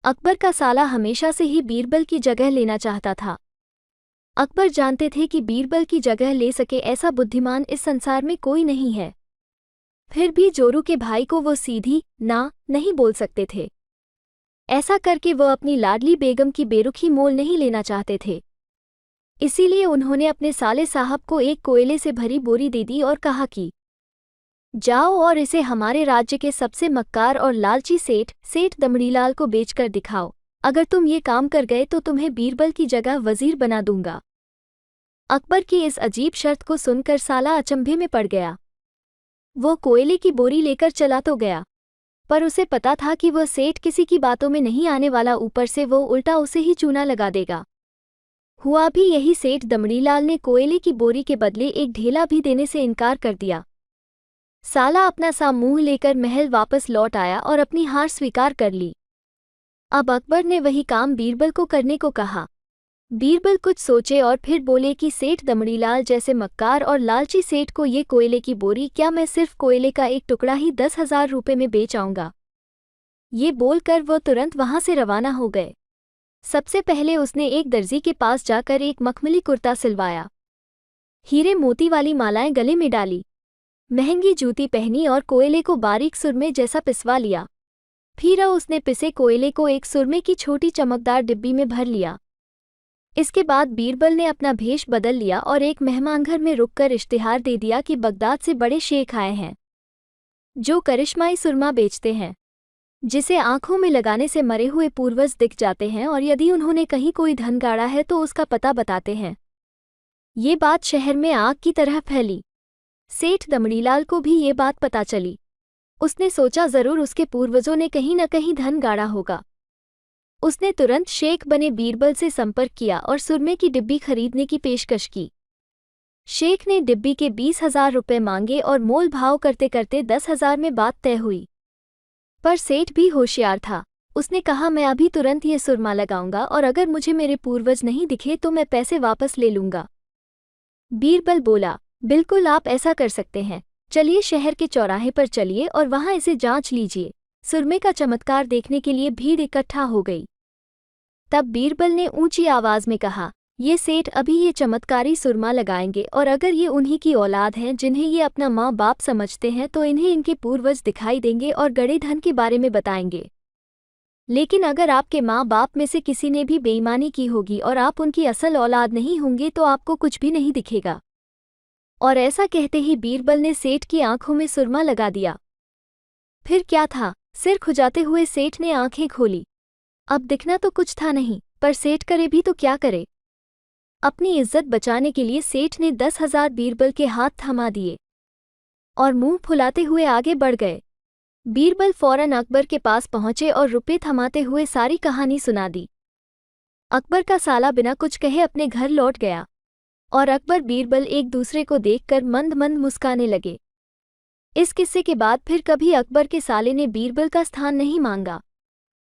अकबर का साला हमेशा से ही बीरबल की जगह लेना चाहता था। अकबर जानते थे कि बीरबल की जगह ले सके ऐसा बुद्धिमान इस संसार में कोई नहीं है। फिर भी जोरू के भाई को वो सीधी ना नहीं बोल सकते थे। ऐसा करके वो अपनी लाडली बेगम की बेरुखी मोल नहीं लेना चाहते थे। इसीलिए उन्होंने अपने साले साहब को एक कोयले से भरी बोरी दे दी और कहा कि जाओ और इसे हमारे राज्य के सबसे मक्कार और लालची सेठ दमड़ीलाल को बेचकर दिखाओ। अगर तुम ये काम कर गए तो तुम्हें बीरबल की जगह वजीर बना दूंगा। अकबर की इस अजीब शर्त को सुनकर साला अचंभे में पड़ गया। वो कोयले की बोरी लेकर चला तो गया, पर उसे पता था कि वह सेठ किसी की बातों में नहीं आने वाला, ऊपर से वो उल्टा उसे ही चूना लगा देगा। हुआ भी यही, सेठ दमड़ीलाल ने कोयले की बोरी के बदले एक ढेला भी देने से इनकार कर दिया। साला अपना सा मुंह लेकर महल वापस लौट आया और अपनी हार स्वीकार कर ली। अब अकबर ने वही काम बीरबल को करने को कहा। बीरबल कुछ सोचे और फिर बोले कि सेठ दमड़ीलाल जैसे मक्कार और लालची सेठ को ये कोयले की बोरी, क्या मैं सिर्फ कोयले का एक टुकड़ा ही 10,000 रुपये में बेच आऊंगा। ये बोलकर वो तुरंत वहां से रवाना हो गए। सबसे पहले उसने एक दर्जी के पास जाकर एक मखमली कुर्ता सिलवाया, हीरे मोती वाली मालाएं गले में डाली, महंगी जूती पहनी और कोयले को बारीक सुरमे जैसा पिसवा लिया। फिर उसने पिसे कोयले को एक सुरमे की छोटी चमकदार डिब्बी में भर लिया। इसके बाद बीरबल ने अपना भेष बदल लिया और एक मेहमानघर में रुककर इश्तिहार दे दिया कि बगदाद से बड़े शेख आए हैं जो करिश्माई सुरमा बेचते हैं, जिसे आंखों में लगाने से मरे हुए पूर्वज दिख जाते हैं और यदि उन्होंने कहीं कोई धन गाड़ा है तो उसका पता बताते हैं। ये बात शहर में आग की तरह फैली। सेठ दमड़ीलाल को भी ये बात पता चली। उसने सोचा जरूर उसके पूर्वजों ने कहीं न कहीं धन गाड़ा होगा। उसने तुरंत शेख बने बीरबल से संपर्क किया और सुरमे की डिब्बी खरीदने की पेशकश की। शेख ने डिब्बी के 20,000 रुपये मांगे और मोल भाव करते करते 10,000 में बात तय हुई। पर सेठ भी होशियार था। उसने कहा, मैं अभी तुरंत ये सुरमा लगाऊंगा और अगर मुझे मेरे पूर्वज नहीं दिखे तो मैं पैसे वापस ले लूंगा। बीरबल बोला, बिल्कुल आप ऐसा कर सकते हैं। चलिए शहर के चौराहे पर चलिए और वहां इसे जांच लीजिए। सुरमे का चमत्कार देखने के लिए भीड़ इकट्ठा हो गई। तब बीरबल ने ऊंची आवाज में कहा, ये सेठ अभी ये चमत्कारी सुरमा लगाएंगे और अगर ये उन्हीं की औलाद हैं जिन्हें ये अपना माँ बाप समझते हैं तो इन्हें इनके पूर्वज दिखाई देंगे और गड़े धन के बारे में बताएंगे। लेकिन अगर आपके माँ बाप में से किसी ने भी बेईमानी की होगी और आप उनकी असल औलाद नहीं होंगे तो आपको कुछ भी नहीं दिखेगा। और ऐसा कहते ही बीरबल ने सेठ की आंखों में सुरमा लगा दिया। फिर क्या था, सिर खुजाते हुए सेठ ने आंखें खोली। अब दिखना तो कुछ था नहीं, पर सेठ करे भी तो क्या करे। अपनी इज्जत बचाने के लिए सेठ ने 10,000 बीरबल के हाथ थमा दिए और मुंह फुलाते हुए आगे बढ़ गए। बीरबल फौरन अकबर के पास पहुंचे और रुपए थमाते हुए सारी कहानी सुना दी। अकबर का साला बिना कुछ कहे अपने घर लौट गया और अकबर बीरबल एक दूसरे को देखकर मंद मंद मुस्काने लगे। इस किस्से के बाद फिर कभी अकबर के साले ने बीरबल का स्थान नहीं मांगा।